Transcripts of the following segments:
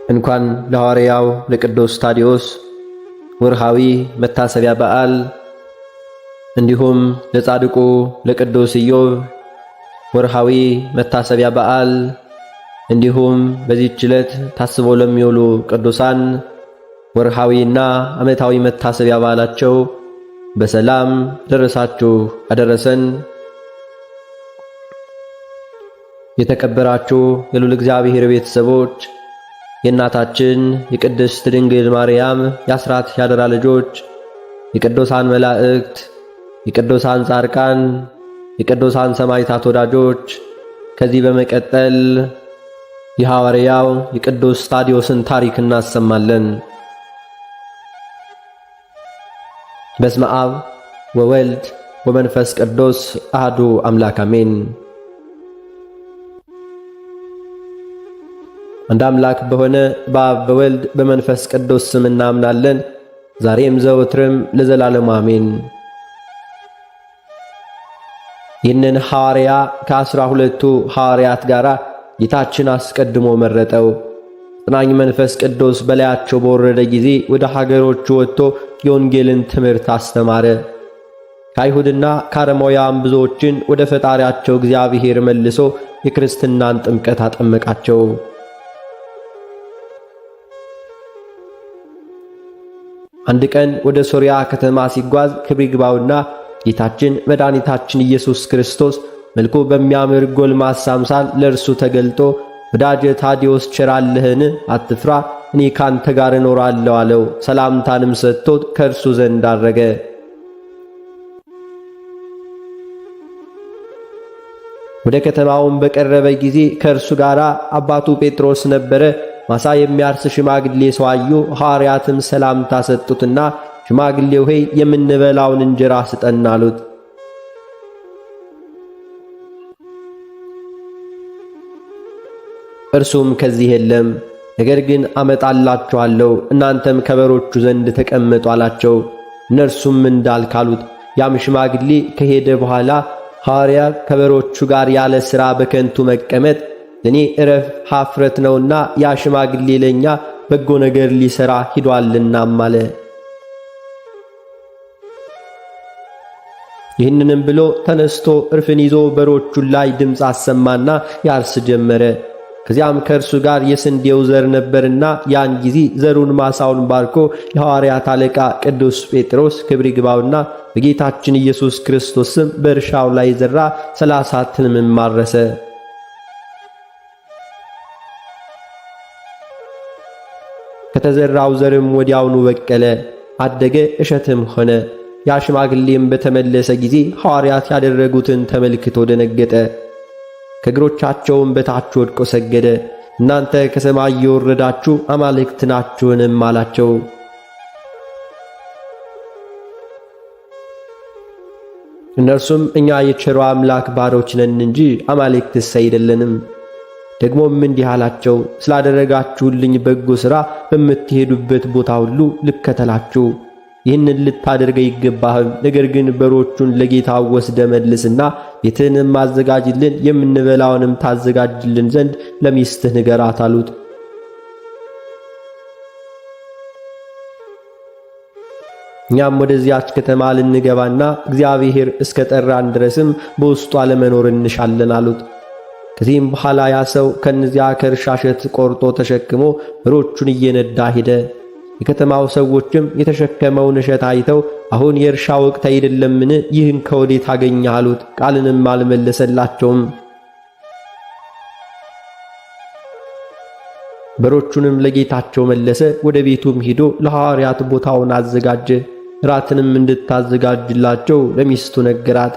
እንኳን ለሐዋርያው ለቅዱስ ታዲዮስ ወርሃዊ መታሰቢያ በዓል እንዲሁም ለጻድቁ ለቅዱስ ኢዮብ ወርሃዊ መታሰቢያ በዓል እንዲሁም በዚህች ዕለት ታስበው ለሚውሉ ቅዱሳን ወርሃዊና ዓመታዊ መታሰቢያ በዓላቸው በሰላም ደረሳችሁ አደረሰን። የተከበራችሁ የልዑል እግዚአብሔር ቤተሰቦች የእናታችን የቅድስት ድንግል ማርያም የአስራት ያደራ ልጆች የቅዱሳን መላእክት የቅዱሳን ጻድቃን የቅዱሳን ሰማዕታት ወዳጆች ከዚህ በመቀጠል የሐዋርያው የቅዱስ ታዲዮስን ታሪክ እናሰማለን። በስመ አብ ወወልድ ወመንፈስ ቅዱስ አሐዱ አምላክ አሜን። አንድ አምላክ በሆነ በአብ በወልድ በመንፈስ ቅዱስ ስም እናምናለን፣ ዛሬም ዘወትርም ለዘላለሙ አሜን። ይህንን ሐዋርያ ከ12ቱ ሐዋርያት ጋር ጌታችን አስቀድሞ መረጠው። ጽናኝ መንፈስ ቅዱስ በላያቸው በወረደ ጊዜ ወደ ሀገሮቹ ወጥቶ የወንጌልን ትምህርት አስተማረ። ከአይሁድና ከአረማውያን ብዙዎችን ወደ ፈጣሪያቸው እግዚአብሔር መልሶ የክርስትናን ጥምቀት አጠመቃቸው። አንድ ቀን ወደ ሶርያ ከተማ ሲጓዝ ክብር ይግባውና ጌታችን መድኃኒታችን ኢየሱስ ክርስቶስ መልኩ በሚያምር ጎልማሳ አምሳል ለእርሱ ተገልጦ ወዳጄ ታዲዮስ ቸራለህን? አትፍራ፣ እኔ ካንተ ጋር እኖራለሁ አለው። ሰላምታንም ሰጥቶት ከእርሱ ዘንድ አረገ። ወደ ከተማውም በቀረበ ጊዜ ከእርሱ ጋር አባቱ ጴጥሮስ ነበረ። ማሳ የሚያርስ ሽማግሌ ሰው አዩ። ሐዋርያትም ሰላምታ ሰጡትና ሽማግሌው ሆይ የምንበላውን እንጀራ ስጠን አሉት። እርሱም ከዚህ የለም፣ ነገር ግን አመጣላችኋለሁ፣ እናንተም ከበሮቹ ዘንድ ተቀመጡ አላቸው። እነርሱም እንዳልክ አሉት። ያም ሽማግሌ ከሄደ በኋላ ሐዋርያት ከበሮቹ ጋር ያለ ሥራ በከንቱ መቀመጥ ለኔ ዕረፍ ኀፍረት ነውና ያ ሽማግሌ ለኛ በጎ ነገር ሊሰራ ሂዷልናም አለ። ይህንንም ብሎ ተነስቶ ዕርፍን ይዞ በሮቹን ላይ ድምፅ አሰማና ያርስ ጀመረ። ከዚያም ከእርሱ ጋር የስንዴው ዘር ነበርና ያን ጊዜ ዘሩን ማሳውን ባርኮ የሐዋርያት አለቃ ቅዱስ ጴጥሮስ ክብር ይግባውና በጌታችን ኢየሱስ ክርስቶስ ስም በእርሻው ላይ ዘራ፣ 30 ትልምም ማረሰ። ከተዘራው ዘርም ወዲያውኑ በቀለ፣ አደገ፣ እሸትም ሆነ። ያ ሽማግሌም በተመለሰ ጊዜ ሐዋርያት ያደረጉትን ተመልክቶ ደነገጠ። ከእግሮቻቸውም በታች ወድቆ ሰገደ። እናንተ ከሰማይ የወረዳችሁ አማልክት ናችሁንም አላቸው። እነርሱም እኛ የቸሩ አምላክ ባሮች ነን እንጂ አማልክትስ አይደለንም። ደግሞም እንዲህ አላቸው፣ ስላደረጋችሁልኝ በጎ ሥራ በምትሄዱበት ቦታ ሁሉ ልከተላችሁ። ይህንን ልታደርገ ይገባህም፣ ነገር ግን በሮቹን ለጌታ ወስደ መልስና ቤትህንም አዘጋጅልን፣ የምንበላውንም ታዘጋጅልን ዘንድ ለሚስትህ ንገራት አሉት። እኛም ወደዚያች ከተማ ልንገባና እግዚአብሔር እስከ ጠራን ድረስም በውስጧ ለመኖር እንሻለን አሉት። ከዚህም በኋላ ያ ሰው ከነዚያ ከእርሻ እሸት ቆርጦ ተሸክሞ በሮቹን እየነዳ ሄደ። የከተማው ሰዎችም የተሸከመውን እሸት አይተው አሁን የእርሻ ወቅት አይደለምን? ይህን ከወዴት አገኘህ አሉት። ቃልንም አልመለሰላቸውም። በሮቹንም ለጌታቸው መለሰ። ወደ ቤቱም ሄዶ ለሐዋርያት ቦታውን አዘጋጀ። ራትንም እንድታዘጋጅላቸው ለሚስቱ ነገራት።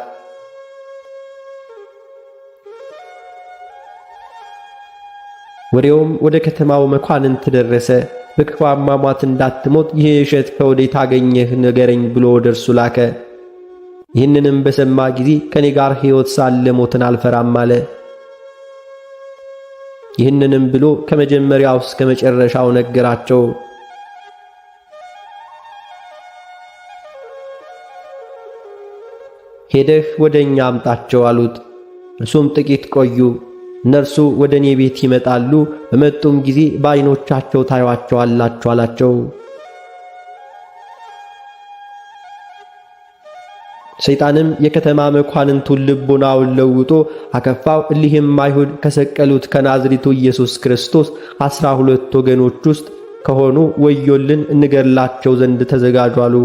ወሬውም ወደ ከተማው መኳንንት ደረሰ። በክፉ አሟሟት እንዳትሞት ይህ እሸት ከወዴት አገኘህ ንገረኝ ብሎ ወደ እርሱ ላከ። ይህንንም በሰማ ጊዜ ከኔ ጋር ሕይወት ሳለ ሞትን አልፈራም አለ። ይህንንም ብሎ ከመጀመሪያው እስከ መጨረሻው ነገራቸው። ሄደህ ወደኛ አምጣቸው አሉት። እሱም ጥቂት ቆዩ። እነርሱ ወደ እኔ ቤት ይመጣሉ፣ በመጡም ጊዜ በዓይኖቻቸው ታዩአቸዋላችሁ አላቸው። ሰይጣንም የከተማ መኳንንቱን ልቡናውን ለውጦ አከፋው። እሊህም አይሁድ ከሰቀሉት ከናዝሬቱ ኢየሱስ ክርስቶስ 12 ወገኖች ውስጥ ከሆኑ ወዮልን፣ እንገድላቸው ዘንድ ተዘጋጁ አሉ።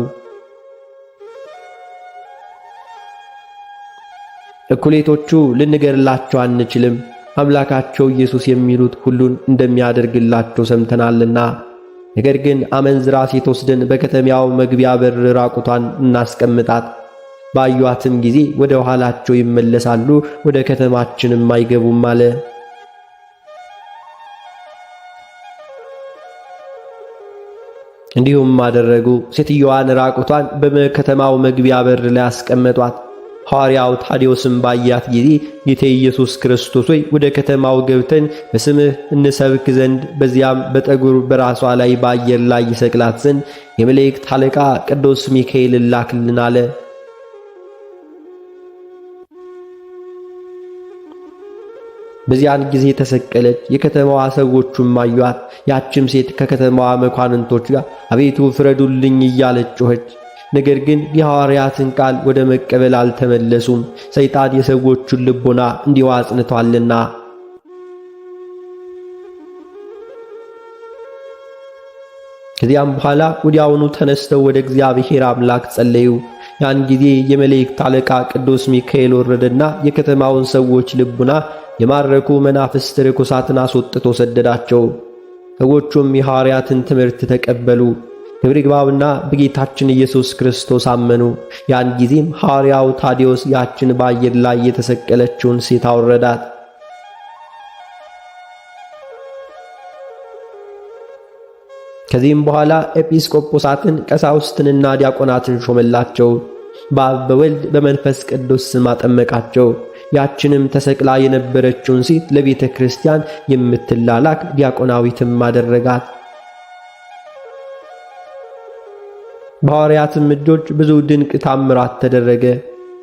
እኩሌቶቹ ልንገድላቸው አንችልም፣ አምላካቸው ኢየሱስ የሚሉት ሁሉን እንደሚያደርግላቸው ሰምተናልና፣ ነገር ግን አመንዝራ ሴት ወስደን በከተማው መግቢያ በር ራቁቷን እናስቀምጣት፣ ባዩአትም ጊዜ ወደ ኋላቸው ይመለሳሉ፣ ወደ ከተማችንም አይገቡም አለ። እንዲሁም አደረጉ። ሴትዮዋን ራቁቷን በከተማው መግቢያ በር ላይ አስቀመጧት። ሐዋርያው ታዴዎስም ባያት ጊዜ ጌታ ኢየሱስ ክርስቶስ ሆይ ወደ ከተማው ገብተን በስምህ እንሰብክ ዘንድ በዚያም በጠጉር በራሷ ላይ በአየር ላይ ይሰቅላት ዘንድ የመላእክት አለቃ ቅዱስ ሚካኤል ላክልን አለ። በዚያን ጊዜ ተሰቀለች። የከተማዋ ሰዎችም አዩአት። ያችም ሴት ከከተማዋ መኳንንቶች ጋር አቤቱ ፍረዱልኝ እያለች ጮኸች። ነገር ግን የሐዋርያትን ቃል ወደ መቀበል አልተመለሱም፣ ሰይጣን የሰዎቹን ልቦና እንዲሁ አጽንቷልና። ከዚያም በኋላ ወዲያውኑ ተነስተው ወደ እግዚአብሔር አምላክ ጸለዩ። ያን ጊዜ የመላእክት አለቃ ቅዱስ ሚካኤል ወረደና የከተማውን ሰዎች ልቡና የማረኩ መናፍስት ርኩሳትን አስወጥቶ ሰደዳቸው። ሰዎቹም የሐዋርያትን ትምህርት ተቀበሉ። ክብር ይግባውና በጌታችን ኢየሱስ ክርስቶስ አመኑ። ያን ጊዜም ሐዋርያው ታዴዎስ ያችን በአየር ላይ የተሰቀለችውን ሴት አወረዳት። ከዚህም በኋላ ኤጲስቆጶሳትን ቀሳውስትንና ዲያቆናትን ሾመላቸው። በአብ በወልድ በመንፈስ ቅዱስ ስም አጠመቃቸው። ያችንም ተሰቅላ የነበረችውን ሴት ለቤተ ክርስቲያን የምትላላክ ዲያቆናዊትም አደረጋት። በሐዋርያትም እጆች ብዙ ድንቅ ታምራት ተደረገ።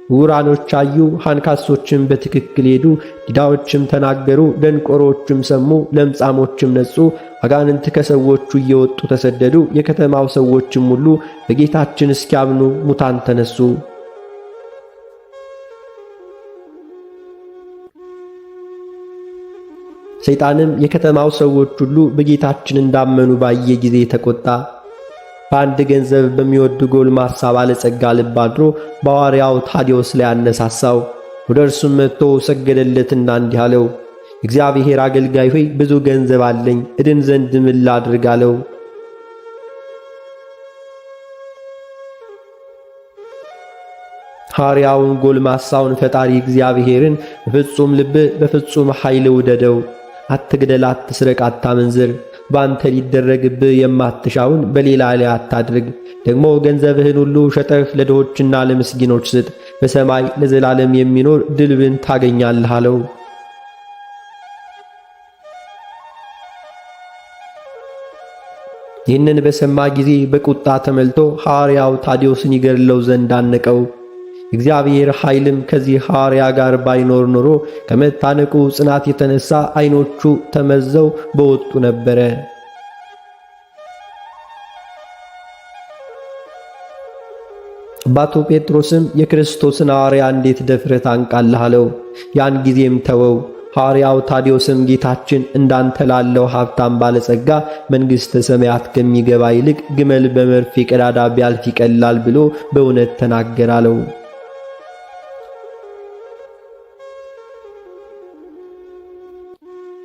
ዕውራኖች አዩ፣ አንካሶችም በትክክል ሄዱ፣ ዲዳዎችም ተናገሩ፣ ደንቆሮችም ሰሙ፣ ለምጻሞችም ነጹ፣ አጋንንት ከሰዎቹ እየወጡ ተሰደዱ። የከተማው ሰዎችም ሁሉ በጌታችን እስኪያምኑ ሙታን ተነሱ። ሰይጣንም የከተማው ሰዎች ሁሉ በጌታችን እንዳመኑ ባየ ጊዜ ተቆጣ። በአንድ ገንዘብ በሚወድ ጎልማሳ ባለጸጋ ልብ አድሮ በሐዋርያው ታዴዎስ ላይ አነሳሳው። ወደ እርሱም መጥቶ ሰገደለትና እንዲህ አለው፣ እግዚአብሔር አገልጋይ ሆይ ብዙ ገንዘብ አለኝ፣ እድን ዘንድ ምን ላድርግ አለው። ሐዋርያውን ጎልማሳውን ፈጣሪ እግዚአብሔርን በፍጹም ልብ በፍጹም ኃይል ውደደው፣ አትግደል፣ አትስረቅ፣ አታመንዝር፣ ባንተ ሊደረግብህ የማትሻውን በሌላ ላይ አታድርግ፣ ደግሞ ገንዘብህን ሁሉ ሸጠህ ለድሆችና ለምስኪኖች ስጥ፣ በሰማይ ለዘላለም የሚኖር ድልብን ታገኛለህ አለው። ይህንን በሰማ ጊዜ በቁጣ ተመልቶ ሐዋርያው ታዴዎስን ይገድለው ዘንድ አነቀው። እግዚአብሔር ኃይልም ከዚህ ሐዋርያ ጋር ባይኖር ኖሮ ከመታነቁ ጽናት የተነሳ ዓይኖቹ ተመዘው በወጡ ነበረ። አባቱ ጴጥሮስም የክርስቶስን ሐዋርያ እንዴት ደፍረህ ታንቃለህ አለው። ያን ጊዜም ተወው። ሐዋርያው ታዴዎስም ጌታችን እንዳንተ ላለው ሀብታም ባለጸጋ መንግሥተ ሰማያት ከሚገባ ይልቅ ግመል በመርፌ ቀዳዳ ቢያልፍ ይቀላል ብሎ በእውነት ተናገር አለው።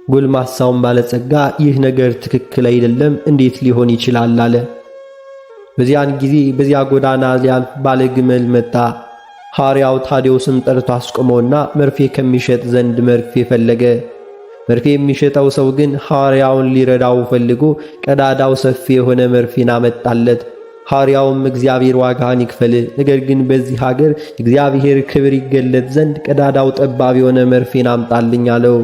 ጎልማሳውን ባለጸጋ ይህ ነገር ትክክል አይደለም፣ እንዴት ሊሆን ይችላል አለ። በዚያን ጊዜ በዚያ ጎዳና ሊያልፍ ባለ ግመል መጣ። ሐዋርያው ታዴዎስም ጠርቶ አስቆመውና መርፌ ከሚሸጥ ዘንድ መርፌ ፈለገ። መርፌ የሚሸጠው ሰው ግን ሐዋርያውን ሊረዳው ፈልጎ ቀዳዳው ሰፊ የሆነ መርፌን አመጣለት። ሐዋርያውም እግዚአብሔር ዋጋህን ይክፈል፣ ነገር ግን በዚህ ሀገር እግዚአብሔር ክብር ይገለጥ ዘንድ ቀዳዳው ጠባብ የሆነ መርፌን አምጣልኝ አለው።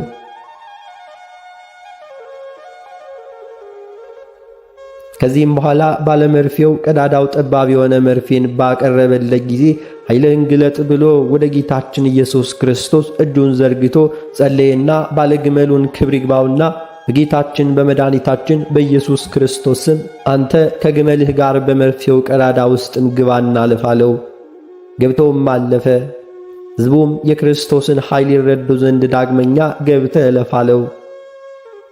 ከዚህም በኋላ ባለመርፌው ቀዳዳው ጠባብ የሆነ መርፌን ባቀረበለት ጊዜ ኃይልህን ግለጥ ብሎ ወደ ጌታችን ኢየሱስ ክርስቶስ እጁን ዘርግቶ ጸለየና ባለግመሉን ክብር ይግባውና በጌታችን በመድኃኒታችን በኢየሱስ ክርስቶስ ስም አንተ ከግመልህ ጋር በመርፌው ቀዳዳ ውስጥም ግባና አልፍ አለው። ገብቶም አለፈ። ሕዝቡም የክርስቶስን ኃይል ይረዱ ዘንድ ዳግመኛ ገብተህ እለፍ አለው።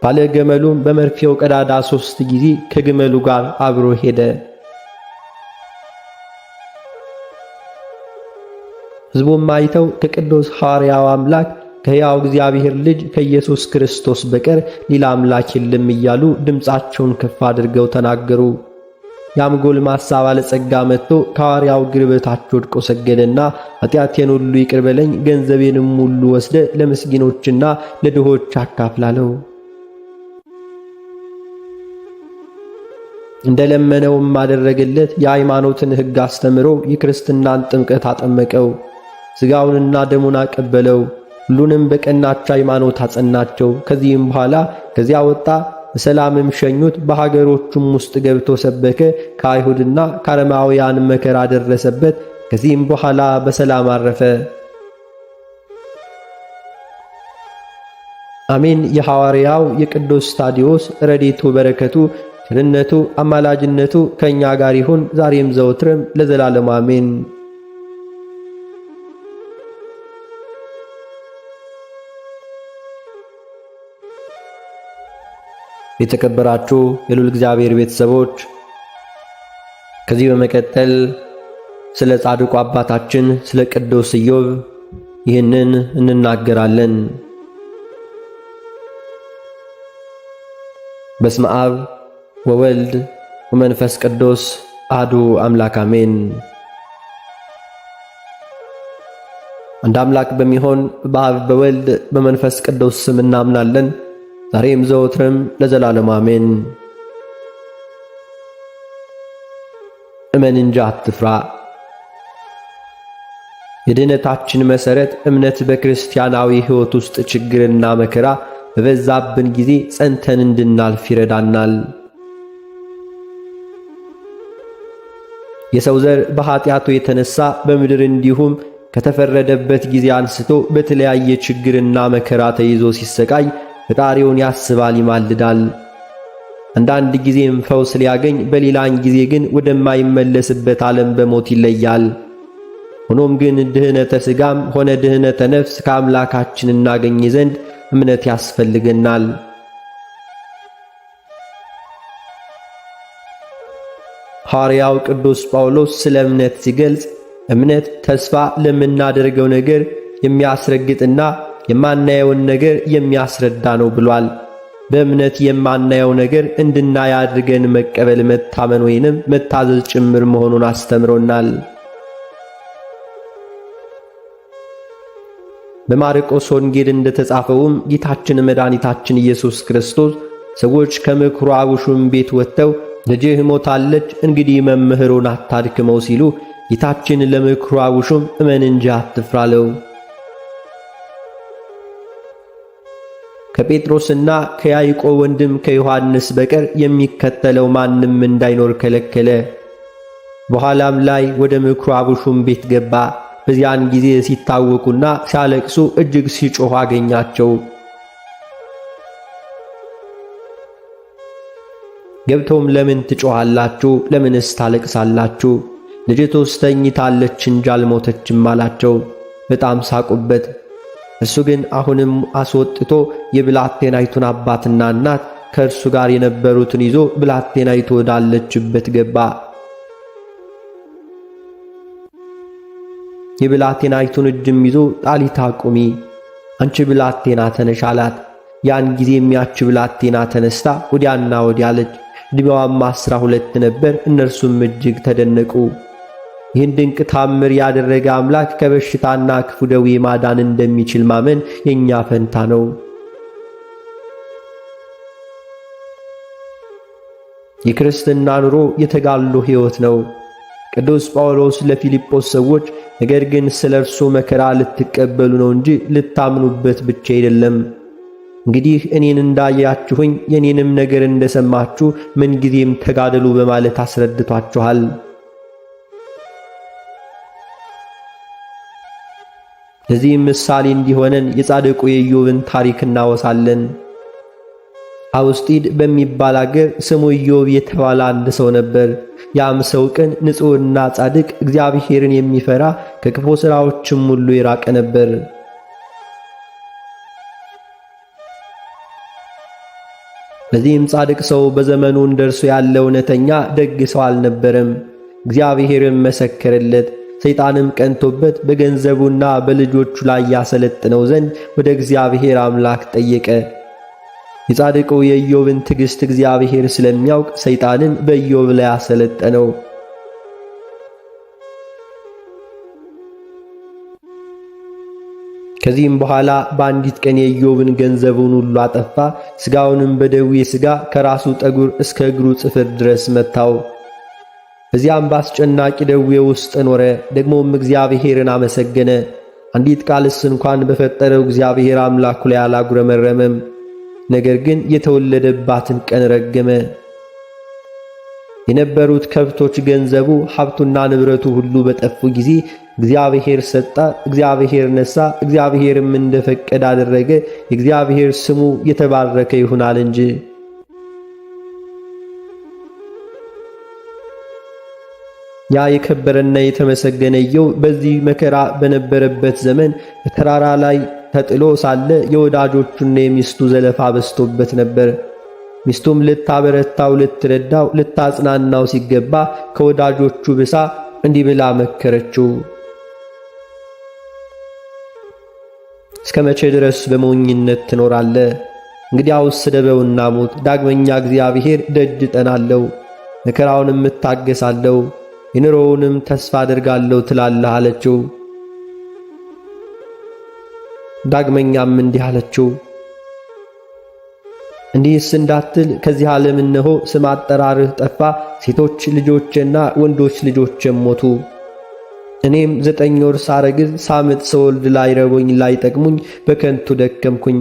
ባለ ገመሉም በመርፌው ቀዳዳ 3 ጊዜ ከግመሉ ጋር አብሮ ሄደ። ሕዝቡም አይተው ከቅዱስ ሐዋርያው አምላክ ከሕያው እግዚአብሔር ልጅ ከኢየሱስ ክርስቶስ በቀር ሌላ አምላክ የለም እያሉ ድምፃቸውን ከፍ አድርገው ተናገሩ። ያም ጎልማሳ ባለጸጋ መጥቶ ከሐዋርያው እግር በታች ወድቆ ሰገደና ኃጢአቴን ሁሉ ይቅር በለኝ፣ ገንዘቤንም ሁሉ ወስደ ለምስኪኖችና ለድሆች አካፍላለው። እንደለመነውም አደረገለት። የሃይማኖትን ሕግ አስተምሮ የክርስትናን ጥምቀት አጠመቀው። ሥጋውንና ደሙን አቀበለው። ሁሉንም በቀናች ሃይማኖት አጸናቸው። ከዚህም በኋላ ከዚያ ወጣ። በሰላምም ሸኙት። በሀገሮቹም ውስጥ ገብቶ ሰበከ። ከአይሁድና ከአረማውያን መከራ ደረሰበት። ከዚህም በኋላ በሰላም አረፈ። አሜን። የሐዋርያው የቅዱስ ታዲዮስ ረድኤቱ በረከቱ ቸርነቱ አማላጅነቱ ከእኛ ጋር ይሁን ዛሬም ዘወትርም ለዘላለም አሜን። የተከበራችሁ የልዑል እግዚአብሔር ቤተሰቦች ከዚህ በመቀጠል ስለ ጻድቁ አባታችን ስለ ቅዱስ ኢዮብ ይህንን እንናገራለን። በስመ አብ ወወልድ ወመንፈስ ቅዱስ አሐዱ አምላክ አሜን። አንድ አምላክ በሚሆን በአብ በወልድ በመንፈስ ቅዱስ ስም እናምናለን። ዛሬም ዘወትርም ለዘላለም አሜን። እመን እንጂ አትፍራ። የድኅነታችን መሠረት እምነት በክርስቲያናዊ ሕይወት ውስጥ ችግርና መከራ በበዛብን ጊዜ ጸንተን እንድናልፍ ይረዳናል። የሰው ዘር በኀጢአቱ የተነሣ በምድር እንዲሁም ከተፈረደበት ጊዜ አንስቶ በተለያየ ችግርና መከራ ተይዞ ሲሰቃይ ፈጣሪውን ያስባል፣ ይማልዳል። አንዳንድ ጊዜም ፈውስ ሊያገኝ፣ በሌላን ጊዜ ግን ወደማይመለስበት ዓለም በሞት ይለያል። ሆኖም ግን ድኅነተ ሥጋም ሆነ ድኅነተ ነፍስ ከአምላካችን እናገኝ ዘንድ እምነት ያስፈልገናል። ሐዋርያው ቅዱስ ጳውሎስ ስለ እምነት ሲገልጽ እምነት ተስፋ ለምናደርገው ነገር የሚያስረግጥና የማናየውን ነገር የሚያስረዳ ነው ብሏል። በእምነት የማናየው ነገር እንድናይ አድርገን መቀበል መታመን ወይንም መታዘዝ ጭምር መሆኑን አስተምሮናል። በማርቆስ ወንጌል እንደተጻፈውም ጌታችን መድኃኒታችን ኢየሱስ ክርስቶስ ሰዎች ከምኵራቡ ሹም ቤት ወጥተው ልጅህ ሞታለች፣ እንግዲህ መምህሩን አታድክመው ሲሉ ጌታችን ለምኵራቡ ሹም እመን እንጂ አትፍራ አለው። ከጴጥሮስና ከያዕቆብ ወንድም ከዮሐንስ በቀር የሚከተለው ማንም እንዳይኖር ከለከለ። በኋላም ላይ ወደ ምኵራቡ ሹም ቤት ገባ። በዚያን ጊዜ ሲታወኩና ሲያለቅሱ እጅግ ሲጮኹ አገኛቸው። ገብቶም ለምን ትጮኻላችሁ? ለምንስ ታለቅሳላችሁ? ልጅቱስ ተኝታለች እንጂ አልሞተችም አላቸው። በጣም ሳቁበት። እሱ ግን አሁንም አስወጥቶ የብላቴናይቱን አባትና እናት ከእርሱ ጋር የነበሩትን ይዞ ብላቴናይቱ ወዳለችበት ገባ። የብላቴናይቱን እጅም ይዞ ጣሊታ ቁሚ፣ አንቺ ብላቴና ተነሽ አላት። ያን ጊዜም ያች ብላቴና ተነስታ ወዲያና ወዲያ አለች። ዕድሜዋም 12 ነበር። እነርሱም እጅግ ተደነቁ። ይህን ድንቅ ታምር ያደረገ አምላክ ከበሽታና ክፉ ደዌ ማዳን እንደሚችል ማመን የኛ ፈንታ ነው። የክርስትና ኑሮ የተጋድሎ ሕይወት ነው። ቅዱስ ጳውሎስ ለፊልጶስ ሰዎች ነገር ግን ስለ እርሱ መከራ ልትቀበሉ ነው እንጂ ልታምኑበት ብቻ አይደለም። እንግዲህ እኔን እንዳያችሁኝ የኔንም ነገር እንደሰማችሁ ምንጊዜም ተጋደሉ በማለት አስረድቷችኋል። ለዚህም ምሳሌ እንዲሆነን የጻድቁ የኢዮብን ታሪክ እናወሳለን። አውስጢድ በሚባል አገር ስሙ ኢዮብ የተባለ አንድ ሰው ነበር። ያም ሰው ቅን፣ ንጹሕና ጻድቅ፣ እግዚአብሔርን የሚፈራ ከክፉ ሥራዎችም ሁሉ የራቀ ነበር። በዚህም ጻድቅ ሰው በዘመኑ እንደርሱ ያለ እውነተኛ ደግ ሰው አልነበረም። እግዚአብሔርም መሰከረለት። ሰይጣንም ቀንቶበት በገንዘቡና በልጆቹ ላይ ያሰለጥነው ዘንድ ወደ እግዚአብሔር አምላክ ጠየቀ። የጻድቁ የኢዮብን ትዕግሥት እግዚአብሔር ስለሚያውቅ ሰይጣንን በኢዮብ ላይ አሰለጠነው። ከዚህም በኋላ በአንዲት ቀን የኢዮብን ገንዘቡን ሁሉ አጠፋ። ሥጋውንም በደዌ ሥጋ ከራሱ ጠጉር እስከ እግሩ ጽፍር ድረስ መታው። በዚያም በአስጨናቂ ደዌ ውስጥ ኖረ። ደግሞም እግዚአብሔርን አመሰገነ። አንዲት ቃልስ እንኳን በፈጠረው እግዚአብሔር አምላኩ ላይ አላጉረመረመም። ነገር ግን የተወለደባትን ቀን ረገመ። የነበሩት ከብቶች፣ ገንዘቡ፣ ሀብቱና ንብረቱ ሁሉ በጠፉ ጊዜ እግዚአብሔር ሰጣ፣ እግዚአብሔር ነሳ፣ እግዚአብሔርም እንደፈቀደ አደረገ። የእግዚአብሔር ስሙ የተባረከ ይሁናል እንጂ። ያ የከበረና የተመሰገነ ኢዮብ በዚህ መከራ በነበረበት ዘመን በተራራ ላይ ተጥሎ ሳለ የወዳጆቹና የሚስቱ ዘለፋ በዝቶበት ነበር። ሚስቱም ልታበረታው፣ ልትረዳው፣ ልታጽናናው ሲገባ ከወዳጆቹ ብሳ እንዲህ ብላ መከረችው። እስከ መቼ ድረስ በሞኝነት ትኖራለህ? እንግዲያውስ ስደበውና ሞት። ዳግመኛ እግዚአብሔር ደጅ እጠናለሁ፣ መከራውንም እታገሳለሁ፣ የኑሮውንም ተስፋ አደርጋለሁ ትላለህ አለችው። ዳግመኛም እንዲህ አለችው፣ እንዲህስ እንዳትል ከዚህ ዓለም እነሆ ስም አጠራርህ ጠፋ፣ ሴቶች ልጆችና ወንዶች ልጆችም ሞቱ። እኔም 9 ወር ሳረግዝ ሳምጥ ስወልድ ላይረቦኝ ላይጠቅሙኝ በከንቱ ደከምኩኝ።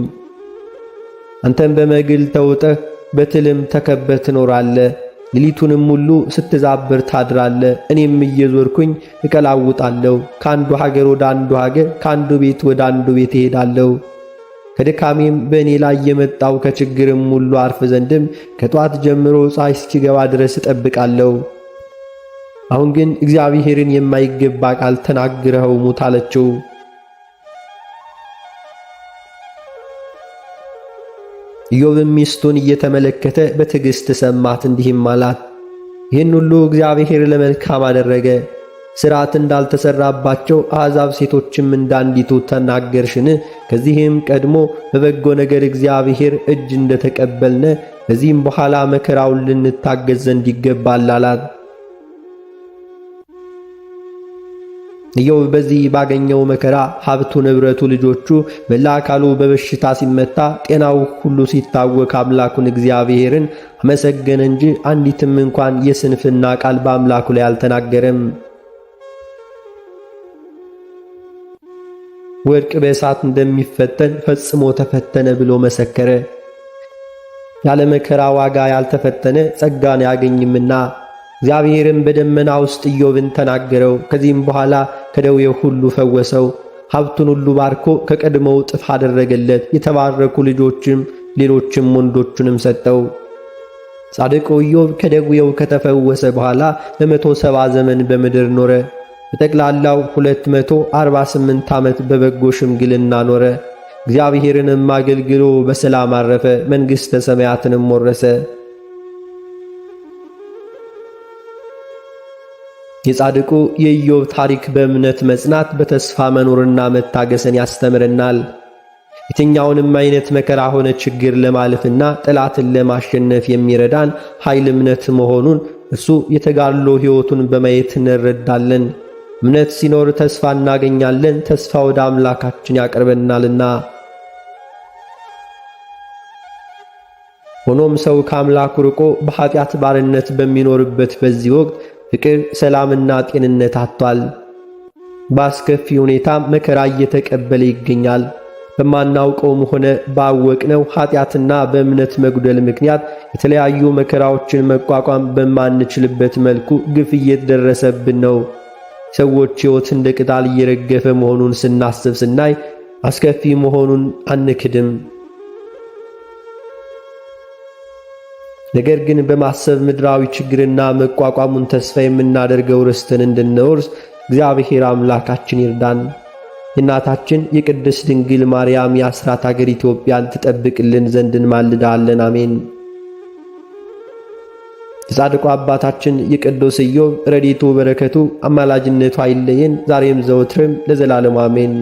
አንተም በመግል ተውጠህ በትልም ተከበህ ትኖራለህ። ሌሊቱንም ሁሉ ስትዛብር ታድራለህ። እኔም እየዞርኩኝ እቀላውጣለሁ። ከአንዱ ሀገር ወደ አንዱ ሀገር፣ ከአንዱ ቤት ወደ አንዱ ቤት እሄዳለሁ። ከድካሜም በእኔ ላይ የመጣው ከችግርም ሁሉ አርፍ ዘንድም ከጧት ጀምሮ ፀሐይ እስኪገባ ድረስ እጠብቃለሁ። አሁን ግን እግዚአብሔርን የማይገባ ቃል ተናግረኸው ሙት አለችው። ኢዮብም ሚስቱን እየተመለከተ በትዕግሥት ሰማት፣ እንዲህም አላት፣ ይህን ሁሉ እግዚአብሔር ለመልካም አደረገ። ሥርዓት እንዳልተሠራባቸው አሕዛብ ሴቶችም እንዳንዲቱ ተናገርሽን? ከዚህም ቀድሞ በበጎ ነገር እግዚአብሔር እጅ እንደተቀበልነ ከዚህም በኋላ መከራውን ልንታገዝ ዘንድ ይገባል አላት። ኢዮብ በዚህ ባገኘው መከራ ሀብቱ፣ ንብረቱ፣ ልጆቹ፣ መላ አካሉ በበሽታ ሲመታ፣ ጤናው ሁሉ ሲታወክ አምላኩን እግዚአብሔርን አመሰገነ እንጂ አንዲትም እንኳን የስንፍና ቃል በአምላኩ ላይ አልተናገረም። ወርቅ በእሳት እንደሚፈተን ፈጽሞ ተፈተነ ብሎ መሰከረ። ያለ መከራ ዋጋ ያልተፈተነ ጸጋን አያገኝምና። እግዚአብሔርም በደመና ውስጥ ኢዮብን ተናገረው። ከዚህም በኋላ ከደዌው ሁሉ ፈወሰው። ሀብቱን ሁሉ ባርኮ ከቀድሞው እጥፍ አደረገለት። የተባረኩ ልጆችም ሌሎችም ወንዶቹንም ሰጠው። ጻድቁ ኢዮብ ከደዌው ከተፈወሰ በኋላ ለ170 ዘመን በምድር ኖረ። በጠቅላላው 248 ዓመት በበጎ ሽምግልና ኖረ። እግዚአብሔርንም አገልግሎ በሰላም አረፈ። መንግሥተ ሰማያትንም ወረሰ። የጻድቁ የኢዮብ ታሪክ በእምነት መጽናት፣ በተስፋ መኖርና መታገስን ያስተምረናል። የትኛውንም አይነት መከራ ሆነ ችግር ለማለፍና ጠላትን ለማሸነፍ የሚረዳን ኃይል እምነት መሆኑን እሱ የተጋድሎ ሕይወቱን በማየት እንረዳለን። እምነት ሲኖር ተስፋ እናገኛለን። ተስፋ ወደ አምላካችን ያቀርበናልና። ሆኖም ሰው ከአምላኩ ርቆ በኃጢአት ባርነት በሚኖርበት በዚህ ወቅት ፍቅር፣ ሰላምና ጤንነት አጥቷል። በአስከፊ ሁኔታ መከራ እየተቀበለ ይገኛል። በማናውቀውም ሆነ ባወቅነው ኃጢአትና በእምነት መጉደል ምክንያት የተለያዩ መከራዎችን መቋቋም በማንችልበት መልኩ ግፍ እየተደረሰብን ነው። ሰዎች ሕይወት እንደ ቅጠል እየረገፈ መሆኑን ስናይ አስከፊ መሆኑን አንክድም። ነገር ግን በማሰብ ምድራዊ ችግርና መቋቋሙን ተስፋ የምናደርገው ርስትን እንድንወርስ እግዚአብሔር አምላካችን ይርዳን። የእናታችን የቅድስት ድንግል ማርያም የአስራት አገር ኢትዮጵያን ትጠብቅልን ዘንድ እንማልዳለን። አሜን። የጻድቁ አባታችን የቅዱስ ኢዮብ ረድኤቱ በረከቱ አማላጅነቱ አይለየን ዛሬም ዘወትርም ለዘላለሙ አሜን።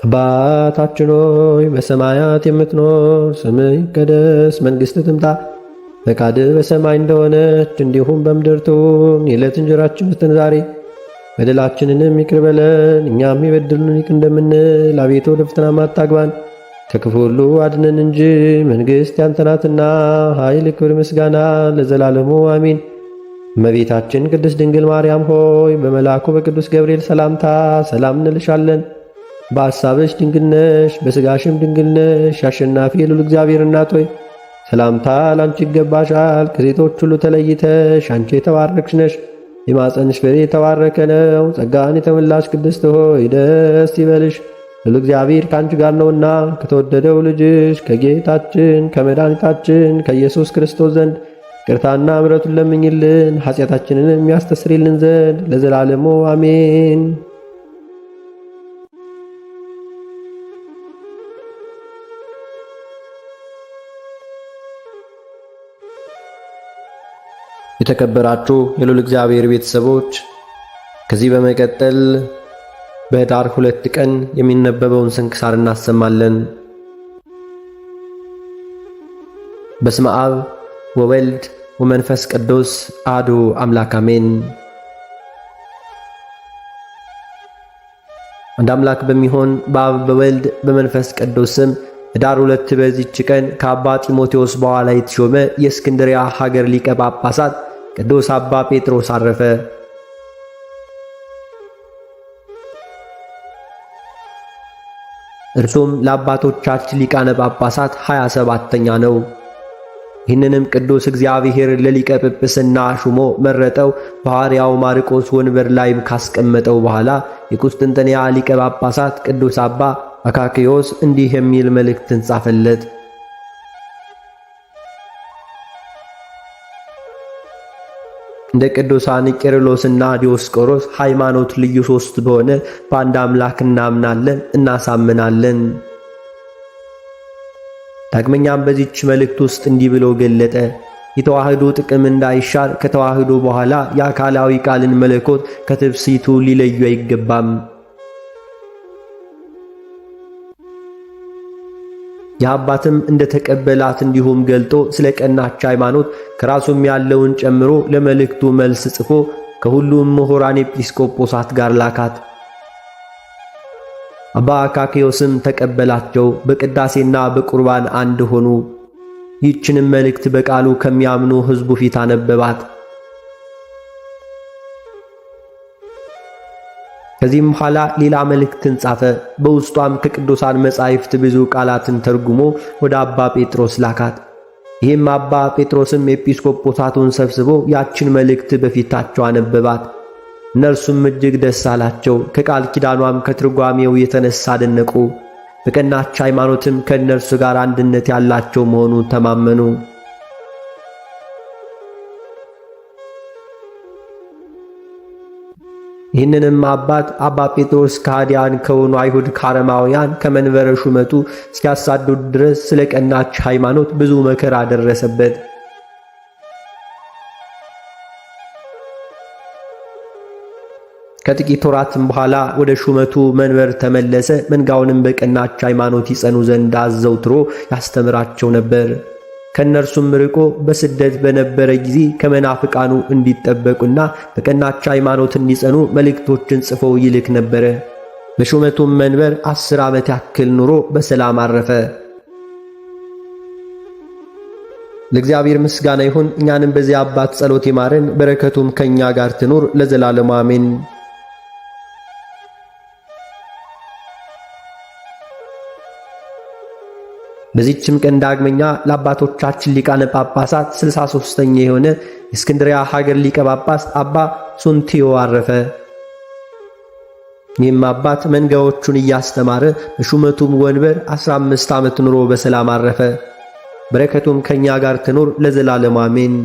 አባታችን ሆይ በሰማያት የምትኖር፣ ስምህ ይቀደስ፣ መንግሥትህ ትምጣ፣ ፈቃድህ በሰማይ እንደሆነች እንዲሁም በምድር ትሁን። የዕለት እንጀራችንን ስጠን ዛሬ፣ በደላችንንም ይቅር በለን እኛም የበደሉንን ይቅር እንደምንል፣ አቤቱ ወደ ፈተና አታግባን ከክፉ ሁሉ አድነን እንጂ መንግሥት ያንተ ናትና፣ ኃይል፣ ክብር፣ ምስጋና ለዘላለሙ አሜን። እመቤታችን ቅድስት ድንግል ማርያም ሆይ በመልአኩ በቅዱስ ገብርኤል ሰላምታ ሰላም እንልሻለን። በሐሳብሽ ድንግል ነሽ፣ በሥጋሽም ድንግል ነሽ። አሸናፊ የልዑል እግዚአብሔር እናት ሆይ ሰላምታ ላንቺ ይገባሻል። ከሴቶች ሁሉ ተለይተሽ አንቺ የተባረክሽ ነሽ፣ የማፀንሽ ፍሬ የተባረከ ነው። ጸጋን የተመላሽ ቅድስት ሆይ ደስ ይበልሽ፣ ልዑል እግዚአብሔር ከአንቺ ጋር ነውና ከተወደደው ልጅሽ ከጌታችን ከመድኃኒታችን ከኢየሱስ ክርስቶስ ዘንድ ይቅርታና ምሕረቱን ለምኝልን ኃጢአታችንንም የሚያስተሰርይልን ዘንድ ለዘላለሙ አሜን። የተከበራችሁ የልዑል እግዚአብሔር ቤተሰቦች ከዚህ በመቀጠል በኅዳር 2 ቀን የሚነበበውን ስንክሳር እናሰማለን። በስመ አብ ወወልድ ወመንፈስ ቅዱስ አሐዱ አምላክ አሜን። አንድ አምላክ በሚሆን በአብ በወልድ በመንፈስ ቅዱስ ስም ኅዳር 2 በዚህች ቀን ከአባ ጢሞቴዎስ በኋላ የተሾመ የእስክንድርያ ሀገር ሊቀ ጳጳሳት ቅዱስ አባ ጴጥሮስ አረፈ። እርሱም ለአባቶቻችን ሊቃነ ጳጳሳት 27ኛ ነው። ይህንንም ቅዱስ እግዚአብሔር ለሊቀ ጵጵስና ሹሞ መረጠው። በሐዋርያው ማርቆስ ወንበር ላይም ካስቀመጠው በኋላ የቁስጥንጥንያ ሊቀ ጳጳሳት ቅዱስ አባ አካክዮስ እንዲህ የሚል መልእክትን ጻፈለት። እንደ ቅዱሳን ቄርሎስና ዲዮስቆሮስ ሃይማኖት ልዩ ሶስት በሆነ በአንድ አምላክ እናምናለን እናሳምናለን። ዳግመኛም በዚች መልእክት ውስጥ እንዲህ ብሎ ገለጠ። የተዋህዶ ጥቅም እንዳይሻር ከተዋህዶ በኋላ የአካላዊ ቃልን መለኮት ከትፍሲቱ ሊለዩ አይገባም። የአባትም እንደ ተቀበላት እንዲሁም ገልጦ ስለ ቀናች ሃይማኖት ከራሱም ያለውን ጨምሮ ለመልእክቱ መልስ ጽፎ ከሁሉም ምሁራን ኤጲስቆጶሳት ጋር ላካት። አባ አካክዮስም ተቀበላቸው፣ በቅዳሴና በቁርባን አንድ ሆኑ። ይህችንም መልእክት በቃሉ ከሚያምኑ ሕዝቡ ፊት አነበባት። ከዚህም በኋላ ሌላ መልእክትን ጻፈ። በውስጧም ከቅዱሳን መጻሕፍት ብዙ ቃላትን ተርጉሞ ወደ አባ ጴጥሮስ ላካት። ይህም አባ ጴጥሮስም ኤጲስቆጶሳቱን ሰብስቦ ያችን መልእክት በፊታቸው አነበባት። እነርሱም እጅግ ደስ አላቸው። ከቃል ኪዳኗም ከትርጓሜው የተነሳ አደነቁ። በቀናች ሃይማኖትም ከእነርሱ ጋር አንድነት ያላቸው መሆኑን ተማመኑ። ይህንንም አባት አባ ጴጥሮስ ከሃዲያን ከሆኑ አይሁድ ከአረማውያን ከመንበረ ሹመቱ እስኪያሳዱት ድረስ ስለ ቀናች ሃይማኖት ብዙ መከራ ደረሰበት። ከጥቂት ወራትም በኋላ ወደ ሹመቱ መንበር ተመለሰ። መንጋውንም በቀናች ሃይማኖት ይጸኑ ዘንድ አዘውትሮ ያስተምራቸው ነበር። ከእነርሱም ርቆ በስደት በነበረ ጊዜ ከመናፍቃኑ እንዲጠበቁና በቀናች ሃይማኖት እንዲጸኑ መልእክቶችን ጽፎ ይልክ ነበረ። በሹመቱም መንበር 10 ዓመት ያክል ኑሮ በሰላም አረፈ። ለእግዚአብሔር ምስጋና ይሁን። እኛንም በዚህ አባት ጸሎት ይማረን፣ በረከቱም ከኛ ጋር ትኑር ለዘላለሙ አሜን። በዚህችም ቀን ዳግመኛ ለአባቶቻችን ሊቃነ ጳጳሳት 63ኛ የሆነ የእስክንድርያ ሀገር ሊቀ ጳጳስ አባ ሱንቲዮ አረፈ። ይህም አባት መንጋዎቹን እያስተማረ በሹመቱም ወንበር 15 ዓመት ኑሮ በሰላም አረፈ። በረከቱም ከኛ ጋር ትኖር ለዘላለሙ አሜን።